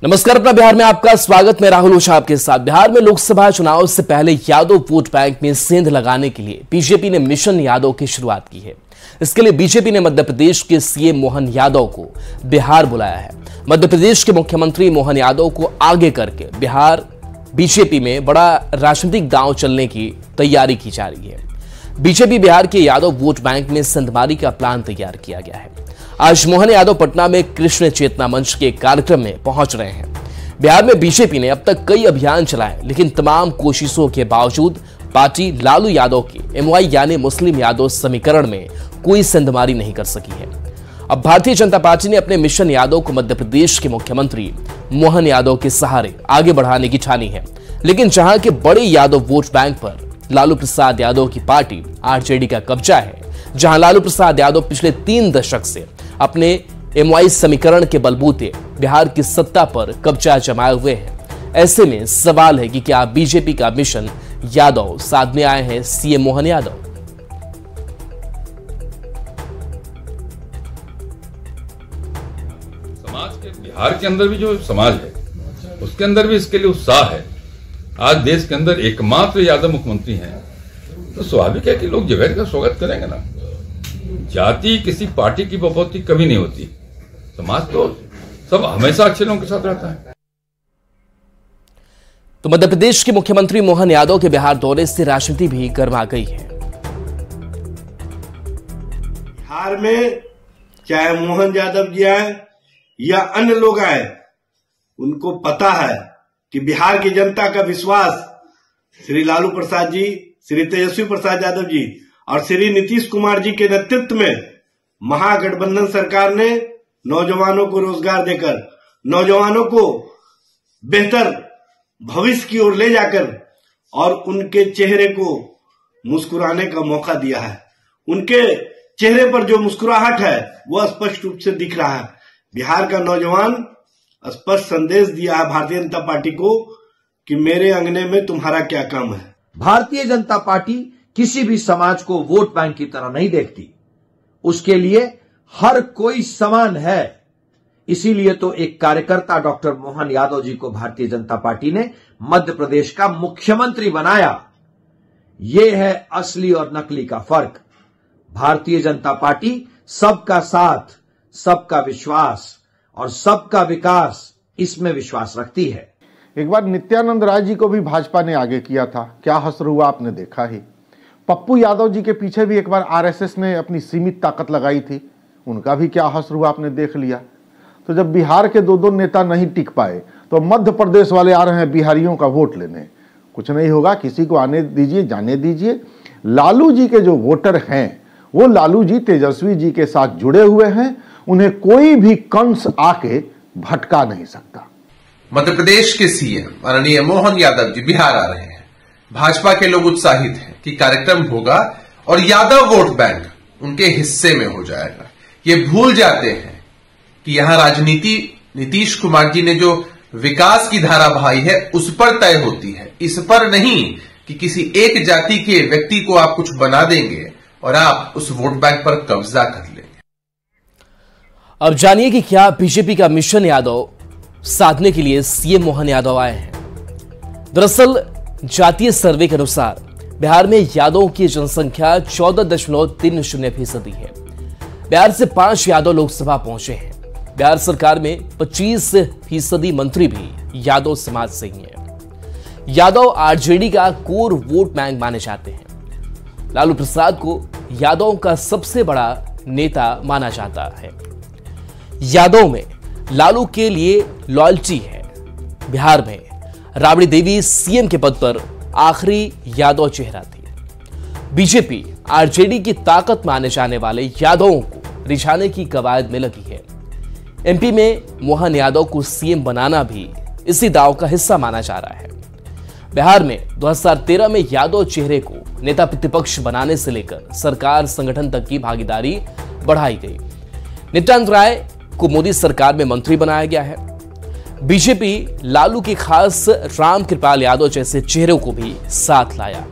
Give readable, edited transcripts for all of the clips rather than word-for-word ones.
नमस्कार, अपना बिहार में आपका स्वागत। मैं राहुल ओझा आपके साथ। बिहार में लोकसभा चुनाव से पहले यादव वोट बैंक में सेंध लगाने के लिए बीजेपी ने मिशन यादव की शुरुआत की है। इसके लिए बीजेपी ने मध्य प्रदेश के सीएम मोहन यादव को बिहार बुलाया है। मध्य प्रदेश के मुख्यमंत्री मोहन यादव को आगे करके बिहार बीजेपी में बड़ा राजनीतिक दांव चलने की तैयारी की जा रही है। बीजेपी बिहार के यादव वोट बैंक में सेंधमारी का प्लान तैयार किया गया है। आज मोहन यादव पटना में कृष्ण चेतना मंच के कार्यक्रम में पहुंच रहे हैं। बिहार में बीजेपी ने अब तक कई अभियान चलाए, लेकिन तमाम कोशिशों के बावजूद पार्टी लालू यादव के एमवाई यानी मुस्लिम यादव समीकरण में कोई सेंधमारी नहीं कर सकी है। अब भारतीय जनता पार्टी ने अपने मिशन यादव को मध्य प्रदेश के मुख्यमंत्री मोहन यादव के सहारे आगे बढ़ाने की ठानी है। लेकिन जहां के बड़े यादव वोट बैंक पर लालू प्रसाद यादव की पार्टी आरजेडी का कब्जा है, जहां लालू प्रसाद यादव पिछले 3 दशक से अपने एमवाई समीकरण के बलबूते बिहार की सत्ता पर कब्जा जमाए हुए हैं, ऐसे में सवाल है कि क्या बीजेपी का मिशन यादव साधने आए हैं सीएम मोहन यादव। समाज के बिहार के अंदर भी जो समाज है उसके अंदर भी इसके लिए उत्साह है। आज देश के अंदर एकमात्र यादव मुख्यमंत्री हैं, तो स्वाभाविक है कि लोग जगह का स्वागत करेंगे ना। जाति किसी पार्टी की बपौती कभी नहीं होती। समाज तो सब हमेशा अच्छे लोगों के साथ रहता है। तो मध्य प्रदेश के मुख्यमंत्री मोहन यादव के बिहार दौरे से राजनीति भी गर्मा गई है। बिहार में चाहे मोहन यादव जी आए या अन्य लोग आए, उनको पता है कि बिहार की जनता का विश्वास श्री लालू प्रसाद जी, श्री तेजस्वी प्रसाद यादव जी और श्री नीतीश कुमार जी के नेतृत्व में महागठबंधन सरकार ने नौजवानों को रोजगार देकर, नौजवानों को बेहतर भविष्य की ओर ले जाकर और उनके चेहरे को मुस्कुराने का मौका दिया है। उनके चेहरे पर जो मुस्कुराहट है वह स्पष्ट रूप से दिख रहा है। बिहार का नौजवान स्पष्ट संदेश दिया है भारतीय जनता पार्टी को कि मेरे अंगने में तुम्हारा क्या काम है। भारतीय जनता पार्टी किसी भी समाज को वोट बैंक की तरह नहीं देखती। उसके लिए हर कोई समान है। इसीलिए तो एक कार्यकर्ता डॉक्टर मोहन यादव जी को भारतीय जनता पार्टी ने मध्य प्रदेश का मुख्यमंत्री बनाया। यह है असली और नकली का फर्क। भारतीय जनता पार्टी सबका साथ, सबका विश्वास और सबका विकास, इसमें विश्वास रखती है। एक बार नित्यानंद राय जी को भी भाजपा ने आगे किया था, क्या हश्र हुआ आपने देखा ही। पप्पू यादव जी के पीछे भी एक बार आरएसएस ने अपनी सीमित ताकत लगाई थी, उनका भी क्या हश्र हुआ आपने देख लिया। तो जब बिहार के दो नेता नहीं टिक पाए तो मध्य प्रदेश वाले आ रहे हैं बिहारियों का वोट लेने। कुछ नहीं होगा, किसी को आने दीजिए, जाने दीजिए। लालू जी के जो वोटर हैं वो लालू जी, तेजस्वी जी के साथ जुड़े हुए हैं, उन्हें कोई भी कंस आके भटका नहीं सकता। मध्य प्रदेश के सीएम माननीय मोहन यादव जी बिहार आ रहे हैं। भाजपा के लोग उत्साहित हैं कि कार्यक्रम होगा और यादव वोट बैंक उनके हिस्से में हो जाएगा। ये भूल जाते हैं कि यहां राजनीति नीतीश कुमार जी ने जो विकास की धारा बहाई है उस पर तय होती है, इस पर नहीं कि किसी एक जाति के व्यक्ति को आप कुछ बना देंगे और आप उस वोट बैंक पर कब्जा कर लेंगे। अब जानिए कि क्या बीजेपी का मिशन यादव साधने के लिए सीएम मोहन यादव आए हैं। दरअसल जातीय सर्वे के अनुसार बिहार में यादवों की जनसंख्या 14.30% है। बिहार से 5 यादव लोकसभा पहुंचे हैं। बिहार सरकार में 25% मंत्री भी यादव समाज से ही हैं। यादव आरजेडी का कोर वोट बैंक माने जाते हैं। लालू प्रसाद को यादवों का सबसे बड़ा नेता माना जाता है। यादव में लालू के लिए लॉयल्टी है। बिहार में राबड़ी देवी सीएम के पद पर आखिरी यादव चेहरा थी। बीजेपी आरजेडी की ताकत माने जाने वाले यादवों को रिझाने की कवायद में लगी है। एमपी में मोहन यादव को सीएम बनाना भी इसी दांव का हिस्सा माना जा रहा है। बिहार में 2013 में यादव चेहरे को नेता प्रतिपक्ष बनाने से लेकर सरकार संगठन तक की भागीदारी बढ़ाई गई। नित्यानंद राय को मोदी सरकार में मंत्री बनाया गया है। बीजेपी लालू के खास राम कृपाल यादव जैसे चेहरों को भी साथ लाया।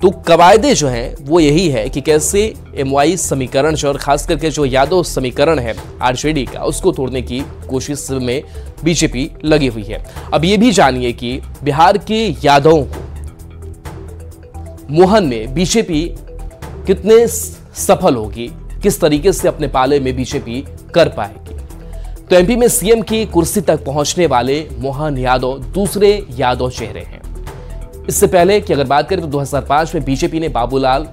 तो कवायदे जो हैं वो यही है कि कैसे MY समीकरण और खास करके जो यादव समीकरण है आरजेडी का, उसको तोड़ने की कोशिश में बीजेपी लगी हुई है। अब ये भी जानिए कि बिहार के यादवों को मोहन में बीजेपी कितने सफल होगी, किस तरीके से अपने पाले में बीजेपी कर पाएगी। तो MP में CM की कुर्सी तक पहुंचने वाले मोहन यादव दूसरे यादव चेहरे हैं। इससे पहले कि अगर बात करें तो 2005 में बीजेपी ने बाबूलाल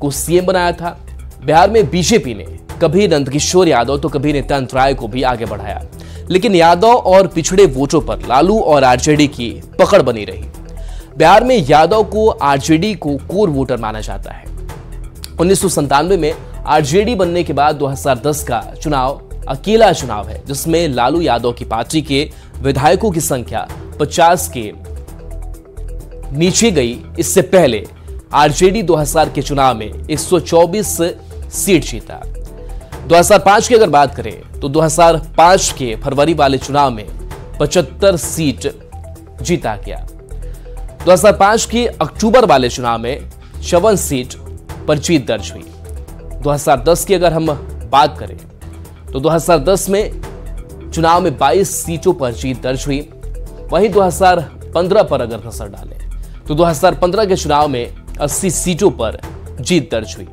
को CM बनाया था। बिहार में बीजेपी ने कभी नंदकिशोर यादव तो कभी नित्यानंद राय को भी आगे बढ़ाया, लेकिन यादव और पिछड़े वोटों पर लालू और आरजेडी की पकड़ बनी रही। बिहार में यादव को आरजेडी को कोर वोटर माना जाता है। 1997 में आरजेडी बनने के बाद 2010 का चुनाव अकेला चुनाव है जिसमें लालू यादव की पार्टी के विधायकों की संख्या 50 के नीचे गई। इससे पहले आरजेडी 2000 के चुनाव में 124 सीट जीता। 2005 की अगर बात करें तो 2005 के फरवरी वाले चुनाव में 75 सीट जीता गया। 2005 के अक्टूबर वाले चुनाव में 54 सीट पर जीत दर्ज हुई। 2010 की अगर हम बात करें तो 2010 में चुनाव में 22 सीटों पर जीत दर्ज हुई। वहीं 2015 पर अगर नजर डालें तो 2015 के चुनाव में 80 सीटों पर जीत दर्ज हुई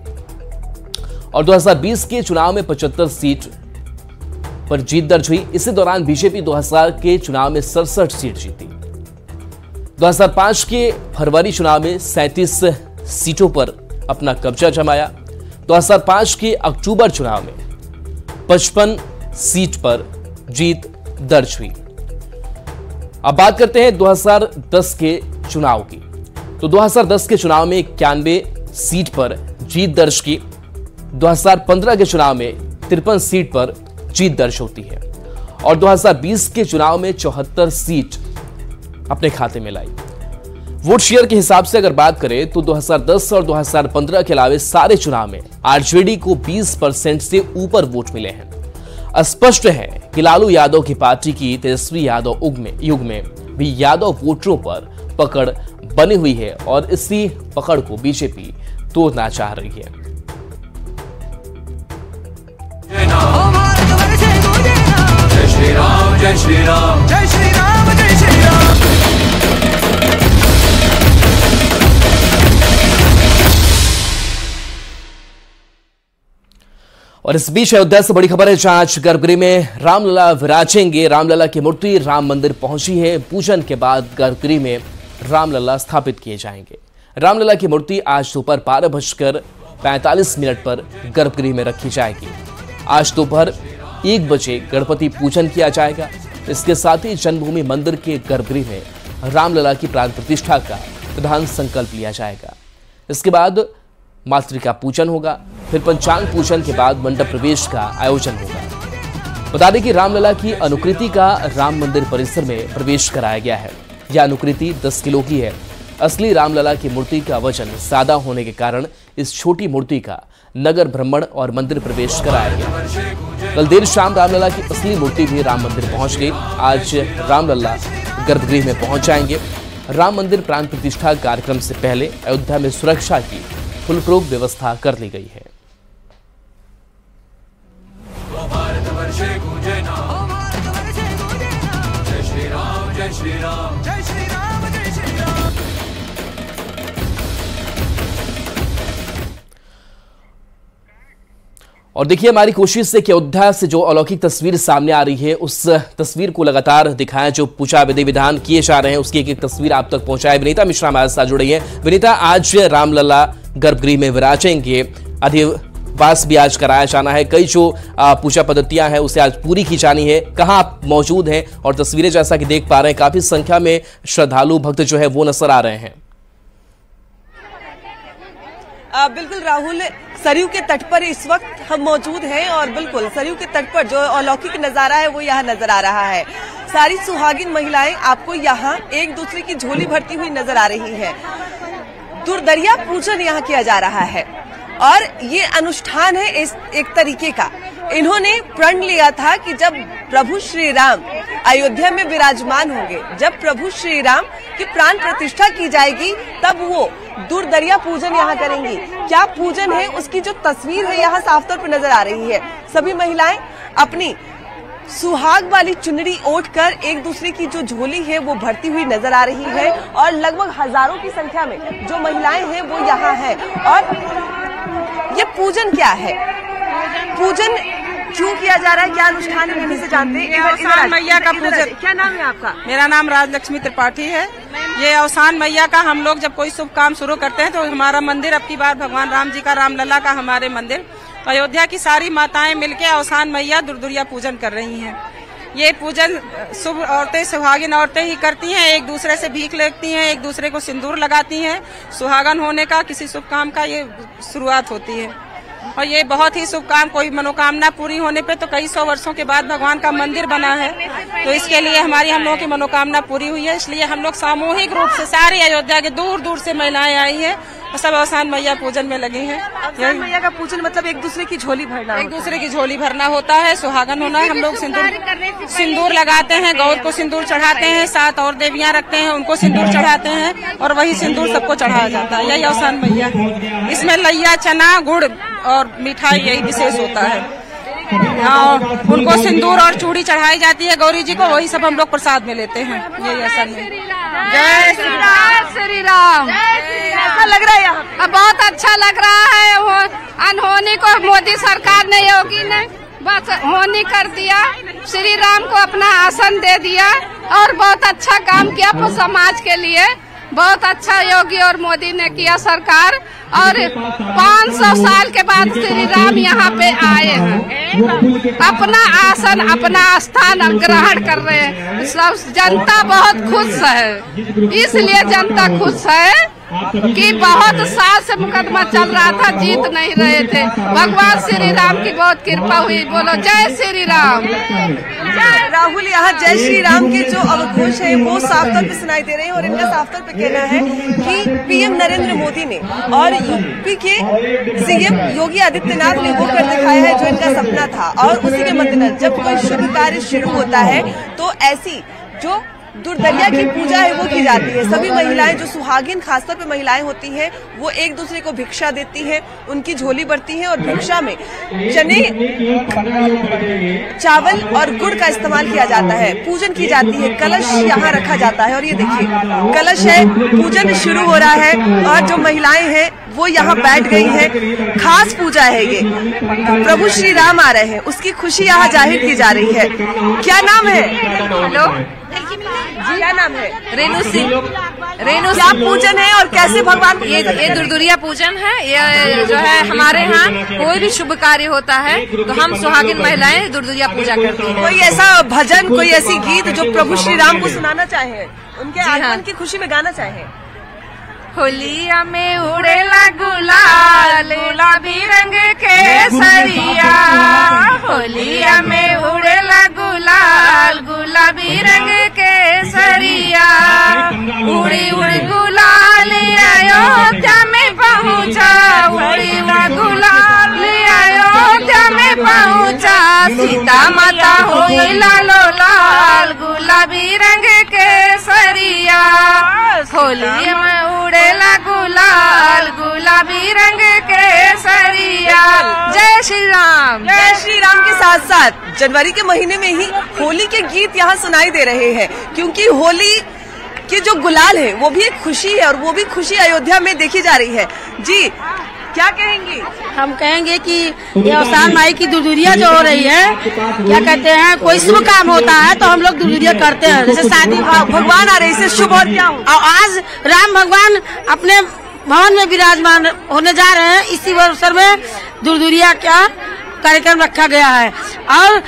और 2020 के चुनाव में 75 सीट पर जीत दर्ज हुई। इसी दौरान बीजेपी 2000 के चुनाव में 67 सीट जीती। 2005 के फरवरी चुनाव में 37 सीटों पर अपना कब्जा जमाया। 2005 के अक्टूबर चुनाव में 55 सीट पर जीत दर्ज हुई। अब बात करते हैं 2010 के चुनाव की। तो 2010 के चुनाव में 91 सीट पर जीत दर्ज की। 2015 के चुनाव में 53 सीट पर जीत दर्ज होती है और 2020 के चुनाव में 74 सीट अपने खाते में लाई। वोट शेयर के हिसाब से अगर बात करें तो 2010 और 2015 के अलावे सारे चुनाव में आरजेडी को 20% से ऊपर वोट मिले हैं। स्पष्ट है कि लालू यादव की पार्टी की तेजस्वी यादव युग में भी यादव वोटरों पर पकड़ बनी हुई है और इसी पकड़ को बीजेपी तोड़ना चाह रही है। जय श्री राम, जय श्री राम, जय श्री राम, जय श्री राम। और इस बीच अयोध्या से बड़ी खबर है जहां आज गर्भगृह में रामलला विराजेंगे। रामलला की मूर्ति राम मंदिर पहुंची है। पूजन के बाद गर्भगृह में रामलला स्थापित किए जाएंगे। रामलला की मूर्ति आज दोपहर 12:45 पर गर्भगृह में रखी जाएगी। आज दोपहर 1 बजे गणपति पूजन किया जाएगा। इसके साथ ही जन्मभूमि मंदिर के गर्भगृह में रामलला की प्राण प्रतिष्ठा का प्रधान संकल्प लिया जाएगा। इसके बाद मातृका पूजन होगा, फिर पंचांग पूजन के बाद मंडप प्रवेश का आयोजन होगा। बता दें कि रामलला की अनुकृति का राम मंदिर परिसर में प्रवेश कराया गया है। यह अनुकृति 10 किलो की है। असली रामलला की मूर्ति का वजन ज्यादा होने के कारण इस छोटी मूर्ति का नगर भ्रमण और मंदिर प्रवेश कराया गया। कल देर शाम रामलला की असली मूर्ति भी राम मंदिर पहुंच गई। आज रामलला गर्भगृह में पहुंच जाएंगे। राम मंदिर प्राण प्रतिष्ठा कार्यक्रम से पहले अयोध्या में सुरक्षा की फुलप्रूफ व्यवस्था कर ली गई है। जय श्री राम, जय श्री राम, जय श्री राम, जय श्री राम। और देखिए हमारी कोशिश है कि अयोध्या से जो अलौकिक तस्वीर सामने आ रही है उस तस्वीर को लगातार दिखाएं। जो पूजा विधि विधान किए जा रहे हैं उसकी एक तस्वीर आप तक पहुंचाए। विनीता मिश्रा हमारे साथ जुड़ रही है। विनीता, आज रामलला गर्भगृह में विराजेंगे, अधिवास भी आज कराया जाना है। कई जो पूजा पद्धतियां हैं उसे आज पूरी की जानी है। कहां आप मौजूद हैं और तस्वीरें जैसा कि देख पा रहे हैं काफी संख्या में श्रद्धालु भक्त जो है वो नजर आ रहे हैं। बिल्कुल राहुल, सरयू के तट पर इस वक्त हम मौजूद हैं और बिल्कुल सरयू के तट पर जो अलौकिक नजारा है वो यहाँ नजर आ रहा है। सारी सुहागिन महिलाएं आपको यहाँ एक दूसरे की झोली भरती हुई नजर आ रही है। दुर्दरिया पूजन यहाँ किया जा रहा है और ये अनुष्ठान है इस एक तरीके का इन्होंने प्रण लिया था कि जब प्रभु श्री राम अयोध्या में विराजमान होंगे, जब प्रभु श्री राम की प्राण प्रतिष्ठा की जाएगी, तब वो दूरदरिया पूजन यहाँ करेंगी। क्या पूजन है उसकी जो तस्वीर है यहाँ साफ तौर पर नजर आ रही है। सभी महिलाएं अपनी सुहाग वाली चुनरी ओढ़कर एक दूसरे की जो झोली है वो भरती हुई नजर आ रही है और लगभग हजारों की संख्या में जो महिलाएं हैं वो यहाँ है। और ये पूजन क्या है, पूजन क्यों किया जा रहा है, क्या अनुष्ठान है, इन्हीं से जानते हैं। अवसान मैया का पूजन। क्या नाम है आपका? मेरा नाम राजलक्ष्मी त्रिपाठी है। ये अवसान मैया का हम लोग जब कोई शुभ काम शुरू करते हैं तो हमारा मंदिर अब की बार भगवान राम जी का रामलला का हमारे मंदिर अयोध्या की सारी माताएं मिलके अवसान मैया दुर्दुरिया पूजन कर रही हैं। ये पूजन शुभ औरतें, सुहागिन औरतें ही करती हैं। एक दूसरे से भीख लेती हैं, एक दूसरे को सिंदूर लगाती हैं। सुहागन होने का, किसी शुभ काम का ये शुरुआत होती है और ये बहुत ही शुभ काम, कोई मनोकामना पूरी होने पे तो कई 100 वर्षों के बाद भगवान का मंदिर बना है, तो इसके लिए हम लोगों की मनोकामना पूरी हुई है। इसलिए हम लोग सामूहिक रूप से सारी अयोध्या के दूर दूर से महिलाएं आई हैं और सब अवसान मैया पूजन में लगी हैं। अवसान मैया का पूजन मतलब एक दूसरे की झोली भरना, एक दूसरे की झोली भरना होता है, सुहागन होना है। हम लोग सिंदूर लगाते हैं, गौर को सिंदूर चढ़ाते हैं, 7 और देवियां रखते हैं उनको सिंदूर चढ़ाते हैं और वही सिंदूर सबको चढ़ाया जाता है। यही अवसान मैया। इसमें लैया, चना, गुड़ और मिठाई यही विशेष होता है। हाँ, उनको सिंदूर और चूड़ी चढ़ाई जाती है गौरी जी को, वही सब हम लोग प्रसाद में लेते हैं। यही असल में। जय श्री राम, श्री राम। कैसा लग रहा है यहाँ? बहुत अच्छा लग रहा है। वो अनहोनी को मोदी सरकार ने, योगी ने बस होनी कर दिया। श्री राम को अपना आसन दे दिया और बहुत अच्छा काम किया समाज के लिए। बहुत अच्छा योगी और मोदी ने किया सरकार। और 500 साल के बाद श्री राम यहाँ पे आए हैं, अपना आसन, अपना स्थान ग्रहण कर रहे हैं। सब जनता बहुत खुश है, इसलिए जनता खुश है कि बहुत साल से मुकदमा चल रहा था, जीत नहीं रहे थे। भगवान श्री राम की बहुत कृपा हुई। बोलो जय श्री राम। राहुल, यहाँ जय श्री राम के जो अवघोष है वो साफ तौर पे सुनाई दे रहे हैं और इनका साफ तौर पे कहना है कि पीएम नरेंद्र मोदी ने और यूपी के सीएम योगी आदित्यनाथ ने वो कर दिखाया है जो इनका सपना था। और उसी के मद्देनजर जब कोई शुभ कार्य शुरू होता है तो ऐसी जो दूरदरिया की पूजा है वो की जाती है। सभी महिलाएं जो सुहागिन, खासतौर पे महिलाएं होती हैं, वो एक दूसरे को भिक्षा देती हैं, उनकी झोली भरती हैं और भिक्षा में चने, चावल और गुड़ का इस्तेमाल किया जाता है। पूजन की जाती है, कलश यहाँ रखा जाता है और ये देखिए कलश है, पूजन शुरू हो रहा है और जो महिलाएं हैं वो यहाँ बैठ गई हैं। खास पूजा है ये, प्रभु श्री राम आ रहे हैं, उसकी खुशी यहाँ जाहिर की जा रही है। क्या नाम है? हेलो, क्या नाम है? रेणु सिंह। क्या पूजन है और कैसे भगवान? ये दुर्दुरिया पूजन है। ये जो है हमारे यहाँ कोई भी शुभ कार्य होता है तो हम सुहागिन महिलाएं दुर्दुरिया पूजा करती हैं। कोई ऐसा भजन, कोई ऐसी गीत जो प्रभु श्री राम को सुनाना चाहे, उनके आगमन की खुशी में गाना चाहे? होलिया में उड़ेला गुलाल, गुलाबी रंग केसरिया। होलिया में उड़ेला गुलाल, गुलाबी रंग केसरिया। उड़ी उड़ी गुलाल अयोध्या में पहुँचा, उड़ी उड़ी गुलाल अयोध्या में पहुँचा। सीता माता हुई लालो लाल, गुलाबी रंग केसरिया। होली में उड़ेला गुलाल, गुलाबी रंग केसरिया। जय श्री राम। जय श्री राम के साथ साथ जनवरी के महीने में ही होली के गीत यहाँ सुनाई दे रहे हैं, क्योंकि होली की जो गुलाल है वो भी एक खुशी है और वो भी खुशी अयोध्या में देखी जा रही है। जी, क्या कहेंगी? हम कहेंगे कि ये अवसान माई की दुर्दुरिया जो हो रही है, क्या कहते हैं, कोई शुभ काम होता है तो हम लोग दुर्दुरिया करते हैं। जैसे शादी, भगवान आ रहे हैं, इससे शुभ और क्या हो? आज राम भगवान अपने भवन में विराजमान होने जा रहे हैं, इसी अवसर में दुर्दुरिया का कार्यक्रम रखा गया है। और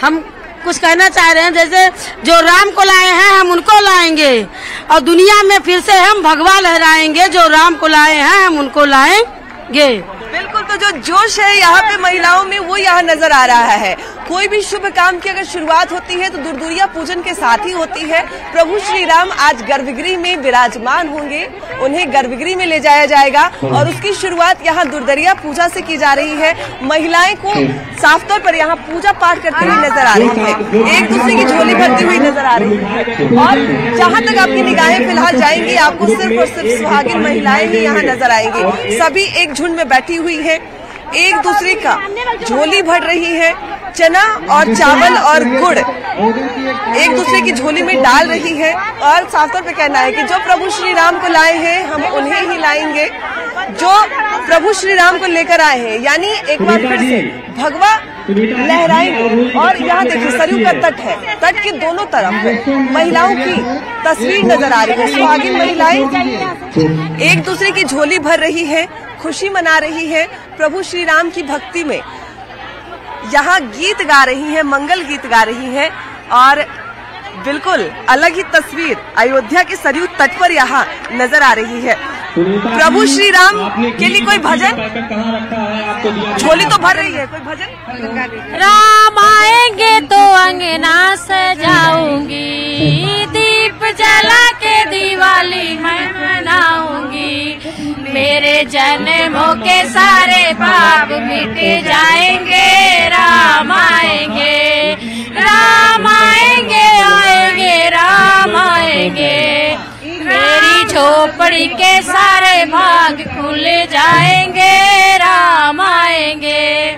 हम कुछ कहना चाह रहे हैं, जैसे जो राम को लाए हैं हम उनको लाएंगे और दुनिया में फिर से हम भगवा लहराएंगे। जो राम को लाए हैं हम उनको लाएंगे। बिल्कुल तो जो जोश है यहाँ पे महिलाओं में वो यहाँ नजर आ रहा है। कोई भी शुभ काम की अगर शुरुआत होती है तो दुर्दुरिया पूजन के साथ ही होती है। प्रभु श्री राम आज गर्भगृह में विराजमान होंगे, उन्हें गर्भगृह में ले जाया जाएगा और उसकी शुरुआत यहाँ दुर्दरिया पूजा से की जा रही है। महिलाएं को साफ तौर पर यहाँ पूजा पाठ करती हुई नजर आ रही है, एक दूसरे की झोली भरती हुई नजर आ रही है। और जहाँ तक आपकी निगाहें फिलहाल जाएंगी, आपको सिर्फ और सिर्फ सुहागिन महिलाएं ही यहाँ नजर आएंगी। सभी एक झुंड में बैठी हुई है, एक दूसरे का झोली भर रही है। चना और चावल और गुड़ एक दूसरे की झोली में डाल रही है और साफ तौर पे कहना है कि जो प्रभु श्री राम को लाए हैं हम उन्हें ही लाएंगे, जो प्रभु श्री राम को लेकर आए हैं। यानी एक बार फिर से भगवा लहराएंगे। और यहाँ देखिए सरयू का तट है, तट के दोनों तरफ महिलाओं की तस्वीर नजर आ रही है। सुहागिन महिलाएं एक दूसरे की झोली भर रही है, खुशी मना रही है, प्रभु श्री राम की भक्ति में यहाँ गीत गा रही हैं, मंगल गीत गा रही हैं। और बिल्कुल अलग ही तस्वीर अयोध्या के सरयू तट पर यहाँ नजर आ रही है। प्रभु श्री राम के लिए कोई भजन, झोली तो भर रही है, कोई भजन। राम आएंगे तो अंगना सजाऊंगी, दीप जला के दिवाली मैं मनाऊंगी। मेरे जन्मों के सारे पाप मिट जाएंगे, राम आएंगे, राम आएंगे, आएंगे राम आएंगे। मेरी झोपड़ी के सारे भाग खुल जाएंगे, राम आएंगे,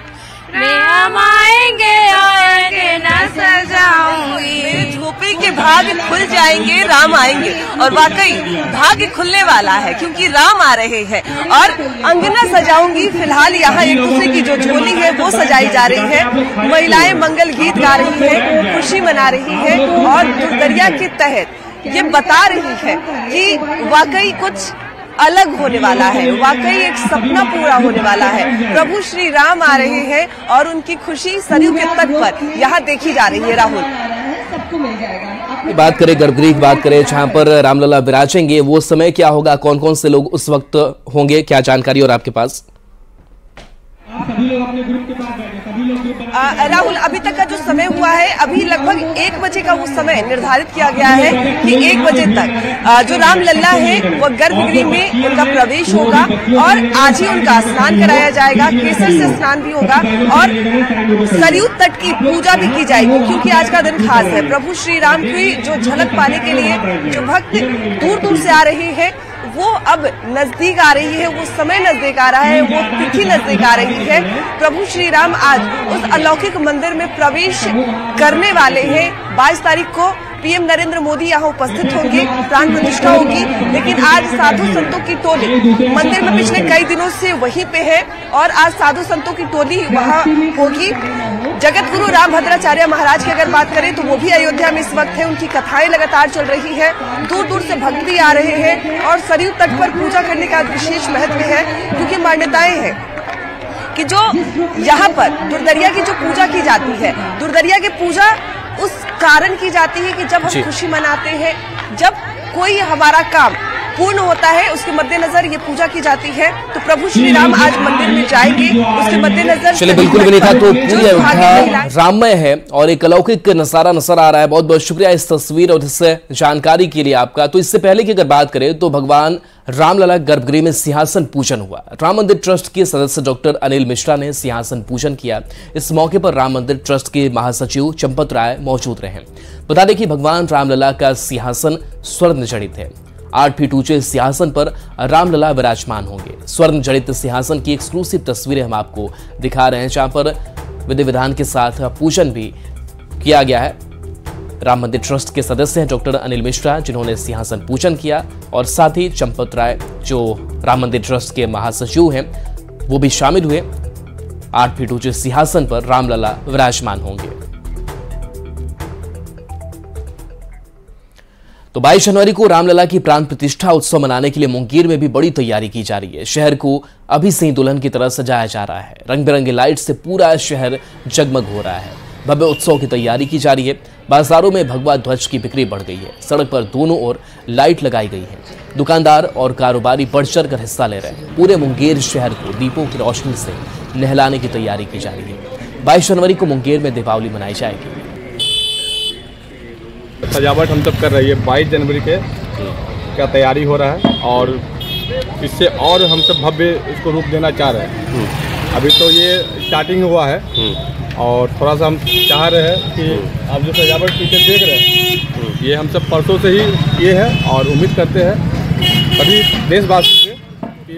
राम आएंगे, आएंगे न सजाऊंगी। मेरी झोपड़ी के भाग खुल जाएंगे, राम आएंगे। और वाकई भाग्य खुलने वाला है क्योंकि राम आ रहे हैं। और अंगना सजाऊंगी, फिलहाल यहाँ एक दूसरे की जो झोली है वो सजाई जा रही है। महिलाएं मंगल गीत गा रही है, खुशी मना रही है और दुर्दरिया के तहत ये बता रही है कि वाकई कुछ अलग होने वाला है, वाकई एक सपना पूरा होने वाला है। प्रभु श्री राम आ रहे हैं और उनकी खुशी सरयू के तट पर यहाँ देखी जा रही है। राहुल, बात करें गर्भगृह की, बात करें जहां पर रामलला विराजेंगे, वो समय क्या होगा, कौन कौन से लोग उस वक्त होंगे, क्या जानकारी और आपके पास? राहुल, अभी तक का जो समय हुआ है, अभी लगभग 1 बजे का वो समय निर्धारित किया गया है कि 1 बजे तक जो राम लल्ला है वो गर्भगृह में उनका प्रवेश होगा और आज ही उनका स्नान कराया जाएगा, केसर से स्नान भी होगा और सरयू तट की पूजा भी की जाएगी क्योंकि आज का दिन खास है। प्रभु श्री राम की जो झलक पाने के लिए जो भक्त दूर दूर से आ रहे हैं वो अब नजदीक आ रही है, वो समय नजदीक आ रहा है, वो तिथि नजदीक आ रही है। प्रभु श्री राम आज उस अलौकिक मंदिर में प्रवेश करने वाले हैं। 22 तारीख को पीएम नरेंद्र मोदी यहाँ उपस्थित होंगे, प्राण प्रतिष्ठा होगी। लेकिन आज साधु संतों की टोली मंदिर में पिछले कई दिनों से वहीं पे है और आज साधु संतों की टोली वहाँ होगी। जगत गुरु राम भद्राचार्य महाराज की अगर बात करें तो वो भी अयोध्या में इस वक्त है, उनकी कथाएं लगातार चल रही है, दूर दूर से भक्त भी आ रहे हैं और सरयू तट पर पूजा करने का विशेष महत्व है क्योंकि मान्यताएं हैं कि जो यहाँ पर दुर्दरिया की जो पूजा की जाती है, दुर्दरिया की पूजा उस कारण की जाती है कि जब हम खुशी मनाते हैं, जब कोई हमारा काम पूर्ण होता है, उसके मद्देनजर ये पूजा की जाती है। तो प्रभु श्री राम आज मंदिर में जाएंगे, उसके मद्देनजर चलिए बिल्कुल भी नहीं था। तो पूरी अयोध्या राममय है और एक अलौकिक नजारा नजर आ रहा है। बहुत बहुत शुक्रिया इस तस्वीर और इस जानकारी के लिए आपका। तो इससे पहले की अगर बात करें तो भगवान रामलला गर्भगृह में सिंहासन पूजन हुआ। राम मंदिर ट्रस्ट के सदस्य डॉक्टर अनिल मिश्रा ने सिंहासन पूजन किया। इस मौके पर राम मंदिर ट्रस्ट के महासचिव चंपत राय मौजूद रहे। बता दें कि भगवान रामलला का सिंहासन स्वर्ण जड़ित है। 8 फीट ऊंचे सिंहासन पर रामलला विराजमान होंगे। स्वर्ण जड़ित सिंहासन की एक्सक्लूसिव तस्वीरें हम आपको दिखा रहे हैं जहां पर विधि विधान के साथ पूजन भी किया गया है। राम मंदिर ट्रस्ट के सदस्य हैं डॉक्टर अनिल मिश्रा जिन्होंने सिंहासन पूजन किया और साथ ही चंपत राय जो राम मंदिर ट्रस्ट के महासचिव हैं वो भी शामिल हुए। 8 फीट ऊंचे सिंहासन पर रामलला विराजमान होंगे। तो 22 जनवरी को रामलला की प्राण प्रतिष्ठा उत्सव मनाने के लिए मुंगेर में भी बड़ी तैयारी की जा रही है। शहर को अभी से ही दुल्हन की तरह सजाया जा रहा है। रंग बिरंगे लाइट से पूरा शहर जगमग हो रहा है। भव्य उत्सव की तैयारी की जा रही है। बाजारों में भगवा ध्वज की बिक्री बढ़ गई है। सड़क पर दोनों ओर लाइट लगाई गई है। दुकानदार और कारोबारी बढ़ चढ़ कर हिस्सा ले रहे हैं। पूरे मुंगेर शहर को दीपों की रोशनी से नहलाने की तैयारी की जा रही है। 22 जनवरी को मुंगेर में दीपावली मनाई जाएगी। सजावट हम सब कर रही है। 22 जनवरी के क्या तैयारी हो रहा है और इससे और हम सब भव्य इसको रूप देना चाह रहे हैं। अभी तो ये स्टार्टिंग हुआ है और थोड़ा सा हम चाह रहे हैं कि आप जो सजावट पीछे देख रहे हैं ये हम सब परसों से ही किए हैं और उम्मीद करते हैं सभी देशवासी से कि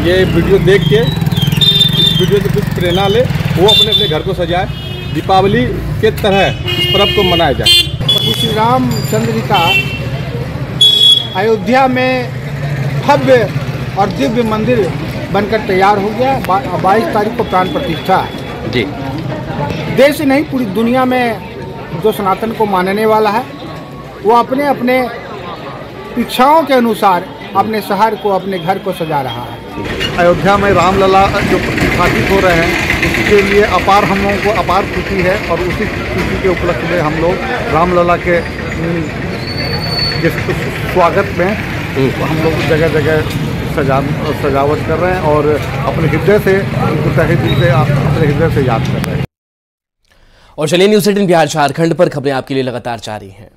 ये वीडियो देख के इस वीडियो से कुछ प्रेरणा ले, वो अपने अपने घर को सजाए, दीपावली के तरह इस पर्व को मनाया जाए। प्रभु श्री रामचंद्र जी का अयोध्या में भव्य और दिव्य मंदिर बनकर तैयार हो गया। 22 तारीख को प्राण प्रतिष्ठा है जी। देश नहीं पूरी दुनिया में जो सनातन को मानने वाला है वो अपने अपने इच्छाओं के अनुसार अपने शहर को, अपने घर को सजा रहा है। अयोध्या में रामलला जो प्रतिष्ठापित हो रहे हैं उसके लिए अपार हम लोगों को अपार खुशी है और उसी खुशी के उपलक्ष्य में हम लोग रामलला के स्वागत में हम लोग जगह जगह सजावट कर रहे हैं और अपने हृदय से उनको तहे दिल से अपने हृदय से याद कर रहे हैं। और चलिए न्यूज़ 18 बिहार झारखंड पर खबरें आपके लिए लगातार जारी हैं।